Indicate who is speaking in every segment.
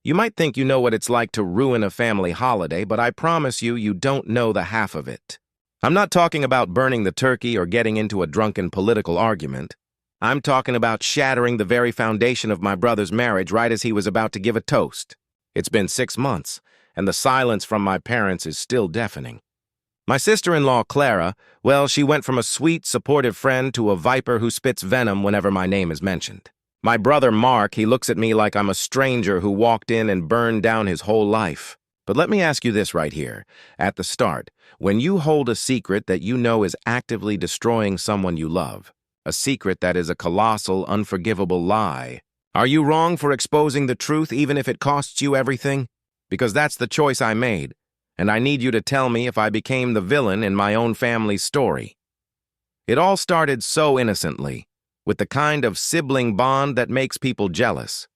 Speaker 1: You might think you know what it's like to ruin a family holiday, but I promise you, you don't know the half of it. I'm not talking about burning the turkey or getting into a drunken political argument. I'm talking about shattering the very foundation of my brother's marriage right as he was about to give a toast. It's been 6 months, and the silence from my parents is still deafening. My sister-in-law, Clara, well, she went from a sweet, supportive friend to a viper who spits venom whenever my name is mentioned. My brother, Mark, he looks at me like I'm a stranger who walked in and burned down his whole life. But let me ask you this right here, at the start. When you hold a secret that you know is actively destroying someone you love, a secret that is a colossal, unforgivable lie, are you wrong for exposing the truth even if it costs you everything? Because that's the choice I made, and I need you to tell me if I became the villain in my own family's story. It all started so innocently, with the kind of sibling bond that makes people jealous.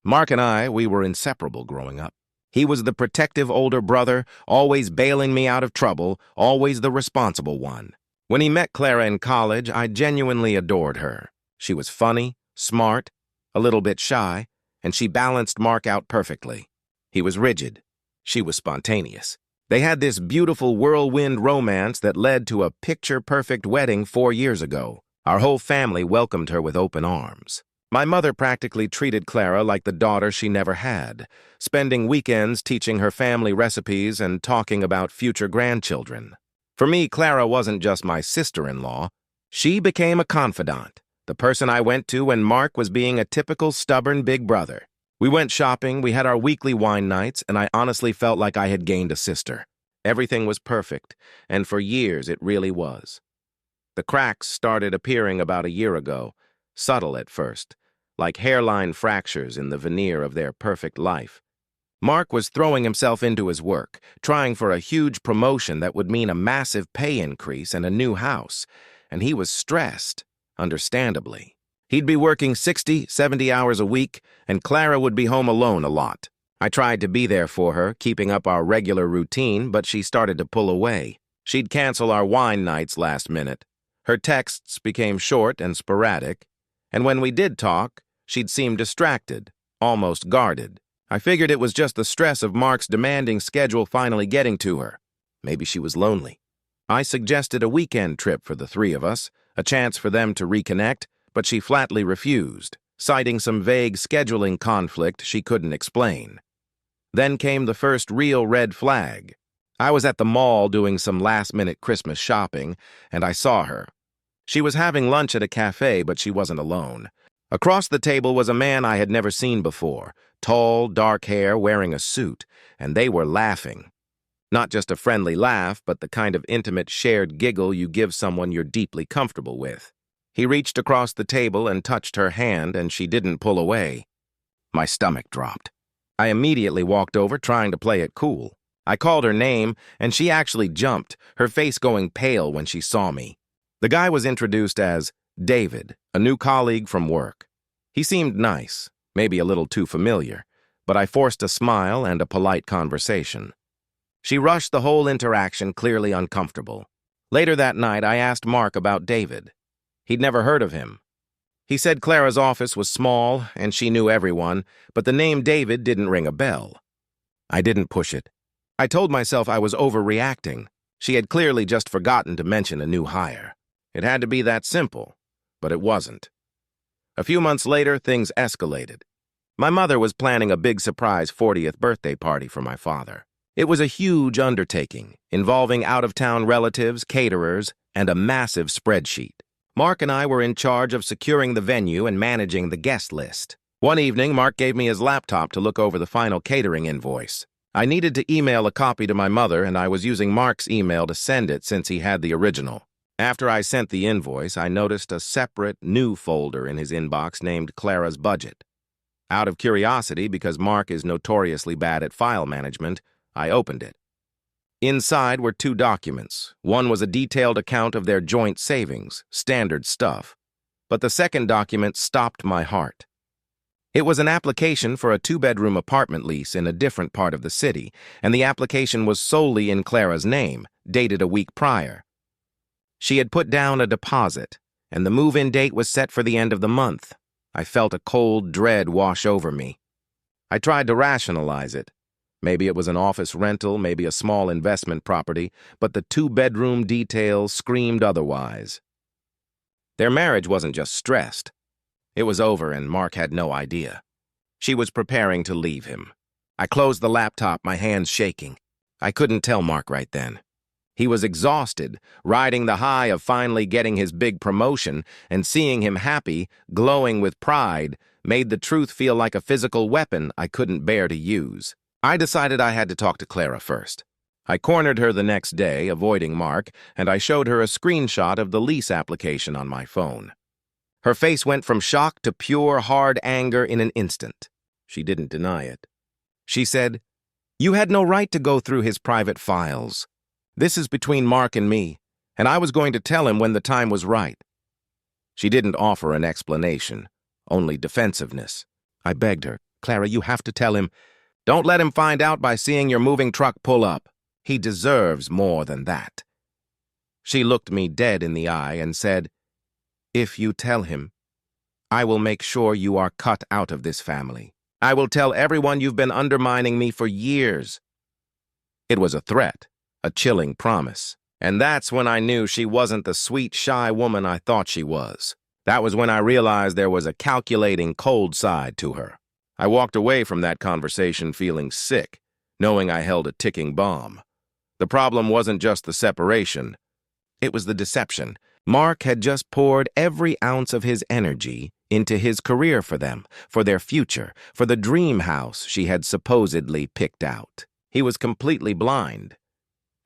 Speaker 1: Mark and I, we were inseparable growing up. He was the protective older brother, always bailing me out of trouble, always the responsible one. When he met Clara in college, I genuinely adored her. She was funny, smart, a little bit shy, and she balanced Mark out perfectly. He was rigid. She was spontaneous. They had this beautiful whirlwind romance that led to a picture-perfect wedding 4 years ago. Our whole family welcomed her with open arms. My mother practically treated Clara like the daughter she never had, spending weekends teaching her family recipes and talking about future grandchildren. For me, Clara wasn't just my sister-in-law. She became a confidant, the person I went to when Mark was being a typical stubborn big brother. We went shopping, we had our weekly wine nights, and I honestly felt like I had gained a sister. Everything was perfect, and for years it really was. The cracks started appearing about a year ago, subtle at first, like hairline fractures in the veneer of their perfect life. Mark was throwing himself into his work, trying for a huge promotion that would mean a massive pay increase and a new house, and he was stressed, understandably. He'd be working 60, 70 hours a week, and Clara would be home alone a lot. I tried to be there for her, keeping up our regular routine, but she started to pull away. She'd cancel our wine nights last minute. Her texts became short and sporadic, and when we did talk, she'd seem distracted, almost guarded. I figured it was just the stress of Mark's demanding schedule finally getting to her. Maybe she was lonely. I suggested a weekend trip for the three of us, a chance for them to reconnect, but she flatly refused, citing some vague scheduling conflict she couldn't explain. Then came the first real red flag. I was at the mall doing some last-minute Christmas shopping, and I saw her. She was having lunch at a cafe, but she wasn't alone. Across the table was a man I had never seen before, tall, dark hair, wearing a suit, and they were laughing. Not just a friendly laugh, but the kind of intimate shared giggle you give someone you're deeply comfortable with. He reached across the table and touched her hand, and she didn't pull away. My stomach dropped. I immediately walked over, trying to play it cool. I called her name, and she actually jumped, her face going pale when she saw me. The guy was introduced as David, a new colleague from work. He seemed nice, maybe a little too familiar, but I forced a smile and a polite conversation. She rushed the whole interaction, clearly uncomfortable. Later that night, I asked Mark about David. He'd never heard of him. He said Clara's office was small and she knew everyone, but the name David didn't ring a bell. I didn't push it. I told myself I was overreacting. She had clearly just forgotten to mention a new hire. It had to be that simple, but it wasn't. A few months later, things escalated. My mother was planning a big surprise 40th birthday party for my father. It was a huge undertaking, involving out-of-town relatives, caterers, and a massive spreadsheet. Mark and I were in charge of securing the venue and managing the guest list. One evening, Mark gave me his laptop to look over the final catering invoice. I needed to email a copy to my mother, and I was using Mark's email to send it since he had the original. After I sent the invoice, I noticed a separate, new folder in his inbox named Clara's Budget. Out of curiosity, because Mark is notoriously bad at file management, I opened it. Inside were 2 documents. One was a detailed account of their joint savings, standard stuff. But the second document stopped my heart. It was an application for a 2-bedroom apartment lease in a different part of the city, and the application was solely in Clara's name, dated a week prior. She had put down a deposit, and the move-in date was set for the end of the month. I felt a cold dread wash over me. I tried to rationalize it. Maybe it was an office rental, maybe a small investment property, but the two-bedroom details screamed otherwise. Their marriage wasn't just stressed. It was over and Mark had no idea. She was preparing to leave him. I closed the laptop, my hands shaking. I couldn't tell Mark right then. He was exhausted, riding the high of finally getting his big promotion, and seeing him happy, glowing with pride, made the truth feel like a physical weapon I couldn't bear to use. I decided I had to talk to Clara first. I cornered her the next day, avoiding Mark, and I showed her a screenshot of the lease application on my phone. Her face went from shock to pure, hard anger in an instant. She didn't deny it. She said, "You had no right to go through his private files. This is between Mark and me, and I was going to tell him when the time was right." She didn't offer an explanation, only defensiveness. I begged her, "Clara, you have to tell him. Don't let him find out by seeing your moving truck pull up. He deserves more than that." She looked me dead in the eye and said, "If you tell him, I will make sure you are cut out of this family. I will tell everyone you've been undermining me for years." It was a threat, a chilling promise. And that's when I knew she wasn't the sweet, shy woman I thought she was. That was when I realized there was a calculating, cold side to her. I walked away from that conversation feeling sick, knowing I held a ticking bomb. The problem wasn't just the separation. It was the deception. Mark had just poured every ounce of his energy into his career for them, for their future, for the dream house she had supposedly picked out. He was completely blind,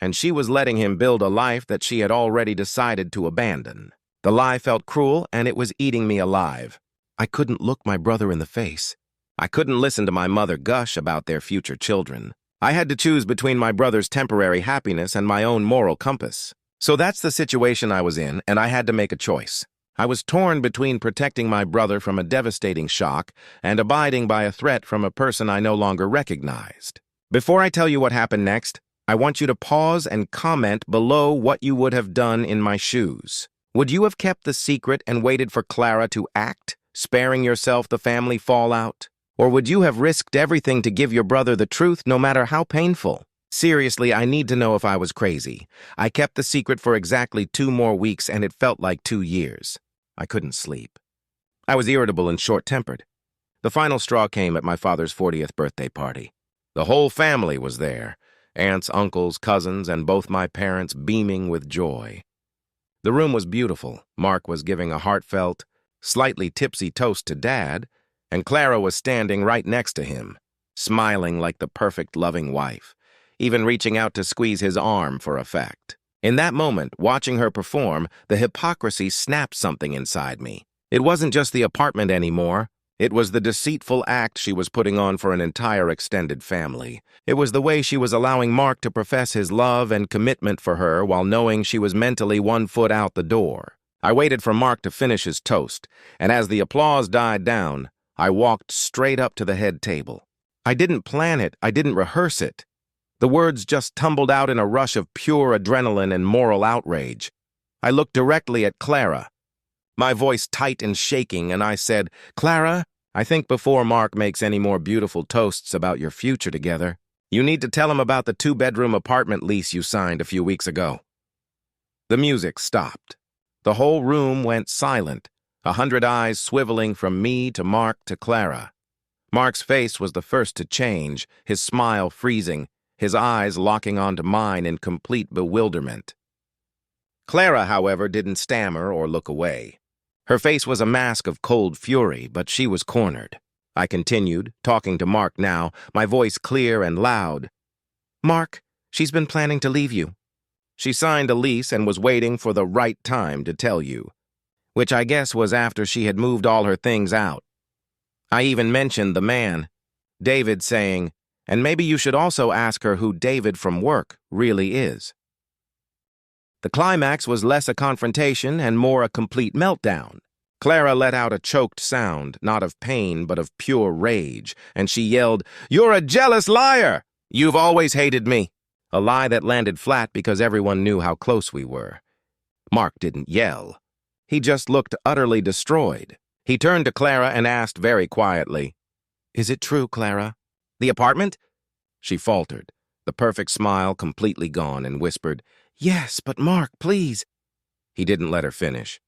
Speaker 1: and she was letting him build a life that she had already decided to abandon. The lie felt cruel, and it was eating me alive. I couldn't look my brother in the face. I couldn't listen to my mother gush about their future children. I had to choose between my brother's temporary happiness and my own moral compass. So that's the situation I was in, and I had to make a choice. I was torn between protecting my brother from a devastating shock and abiding by a threat from a person I no longer recognized. Before I tell you what happened next, I want you to pause and comment below what you would have done in my shoes. Would you have kept the secret and waited for Clara to act, sparing yourself the family fallout? Or would you have risked everything to give your brother the truth, no matter how painful? Seriously, I need to know if I was crazy. I kept the secret for exactly 2 more weeks, and it felt like 2 years. I couldn't sleep. I was irritable and short-tempered. The final straw came at my father's 40th birthday party. The whole family was there, aunts, uncles, cousins, and both my parents beaming with joy. The room was beautiful. Mark was giving a heartfelt, slightly tipsy toast to Dad, and Clara was standing right next to him, smiling like the perfect loving wife, even reaching out to squeeze his arm for effect. In that moment, watching her perform, the hypocrisy snapped something inside me. It wasn't just the apartment anymore. It was the deceitful act she was putting on for an entire extended family. It was the way she was allowing Mark to profess his love and commitment for her while knowing she was mentally 1 foot out the door. I waited for Mark to finish his toast, and as the applause died down, I walked straight up to the head table. I didn't plan it. I didn't rehearse it. The words just tumbled out in a rush of pure adrenaline and moral outrage. I looked directly at Clara, my voice tight and shaking, and I said, "Clara, I think before Mark makes any more beautiful toasts about your future together, you need to tell him about the 2-bedroom apartment lease you signed a few weeks ago." The music stopped. The whole room went silent, 100 eyes swiveling from me to Mark to Clara. Mark's face was the first to change, his smile freezing, his eyes locking onto mine in complete bewilderment. Clara, however, didn't stammer or look away. Her face was a mask of cold fury, but she was cornered. I continued, talking to Mark now, my voice clear and loud. "Mark, she's been planning to leave you. She signed a lease and was waiting for the right time to tell you, which I guess was after she had moved all her things out. I even mentioned the man, David, saying, and maybe you should also ask her who David from work really is." The climax was less a confrontation and more a complete meltdown. Clara let out a choked sound, not of pain but of pure rage, and she yelled, "You're a jealous liar! You've always hated me!" A lie that landed flat because everyone knew how close we were. Mark didn't yell. He just looked utterly destroyed. He turned to Clara and asked very quietly, "Is it true, Clara? The apartment? She faltered, the perfect smile completely gone, and whispered, "Yes, but Mark, please." He didn't let her finish.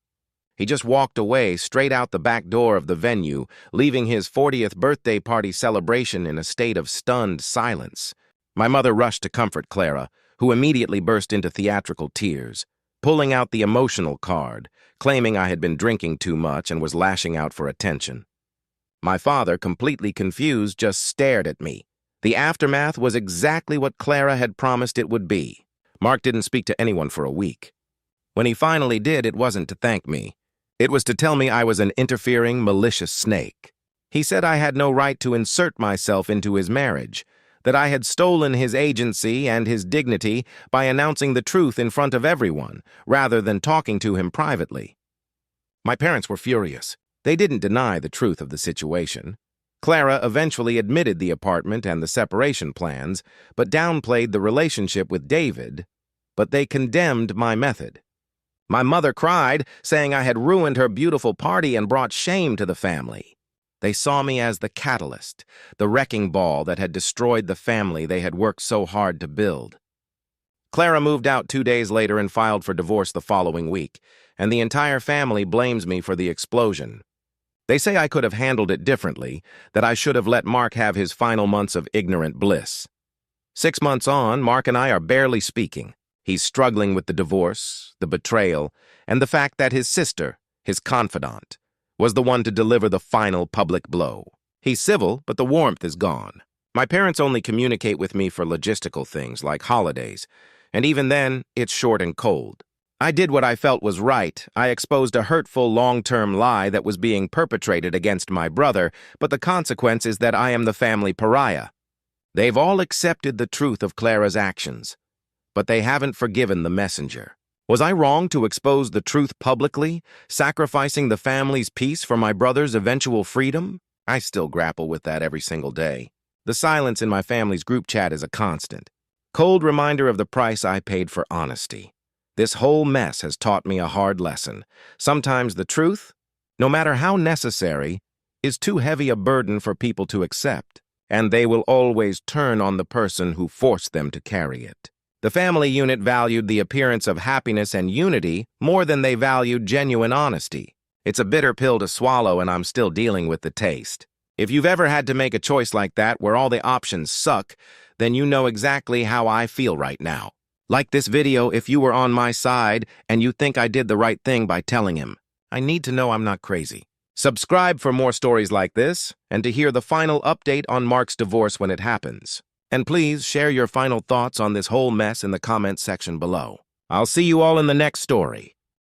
Speaker 1: He just walked away straight out the back door of the venue, leaving his 40th birthday party celebration in a state of stunned silence. My mother rushed to comfort Clara, who immediately burst into theatrical tears, pulling out the emotional card, claiming I had been drinking too much and was lashing out for attention. My father, completely confused, just stared at me. The aftermath was exactly what Clara had promised it would be. Mark didn't speak to anyone for a week. When he finally did, it wasn't to thank me. It was to tell me I was an interfering, malicious snake. He said I had no right to insert myself into his marriage, that I had stolen his agency and his dignity by announcing the truth in front of everyone, rather than talking to him privately. My parents were furious. They didn't deny the truth of the situation. Clara eventually admitted the apartment and the separation plans, but downplayed the relationship with David, but they condemned my method. My mother cried, saying I had ruined her beautiful party and brought shame to the family. They saw me as the catalyst, the wrecking ball that had destroyed the family they had worked so hard to build. Clara moved out 2 days later and filed for divorce the following week, and the entire family blames me for the explosion. They say I could have handled it differently, that I should have let Mark have his final months of ignorant bliss. 6 months on, Mark and I are barely speaking. He's struggling with the divorce, the betrayal, and the fact that his sister, his confidant, was the one to deliver the final public blow. He's civil, but the warmth is gone. My parents only communicate with me for logistical things like holidays, and even then, it's short and cold. I did what I felt was right. I exposed a hurtful long-term lie that was being perpetrated against my brother, but the consequence is that I am the family pariah. They've all accepted the truth of Clara's actions, but they haven't forgiven the messenger. Was I wrong to expose the truth publicly, sacrificing the family's peace for my brother's eventual freedom? I still grapple with that every single day. The silence in my family's group chat is a constant. Cold reminder of the price I paid for honesty. This whole mess has taught me a hard lesson. Sometimes the truth, no matter how necessary, is too heavy a burden for people to accept, and they will always turn on the person who forced them to carry it. The family unit valued the appearance of happiness and unity more than they valued genuine honesty. It's a bitter pill to swallow, and I'm still dealing with the taste. If you've ever had to make a choice like that where all the options suck, then you know exactly how I feel right now. Like this video if you were on my side and you think I did the right thing by telling him. I need to know I'm not crazy. Subscribe for more stories like this and to hear the final update on Mark's divorce when it happens. And please share your final thoughts on this whole mess in the comments section below. I'll see you all in the next story.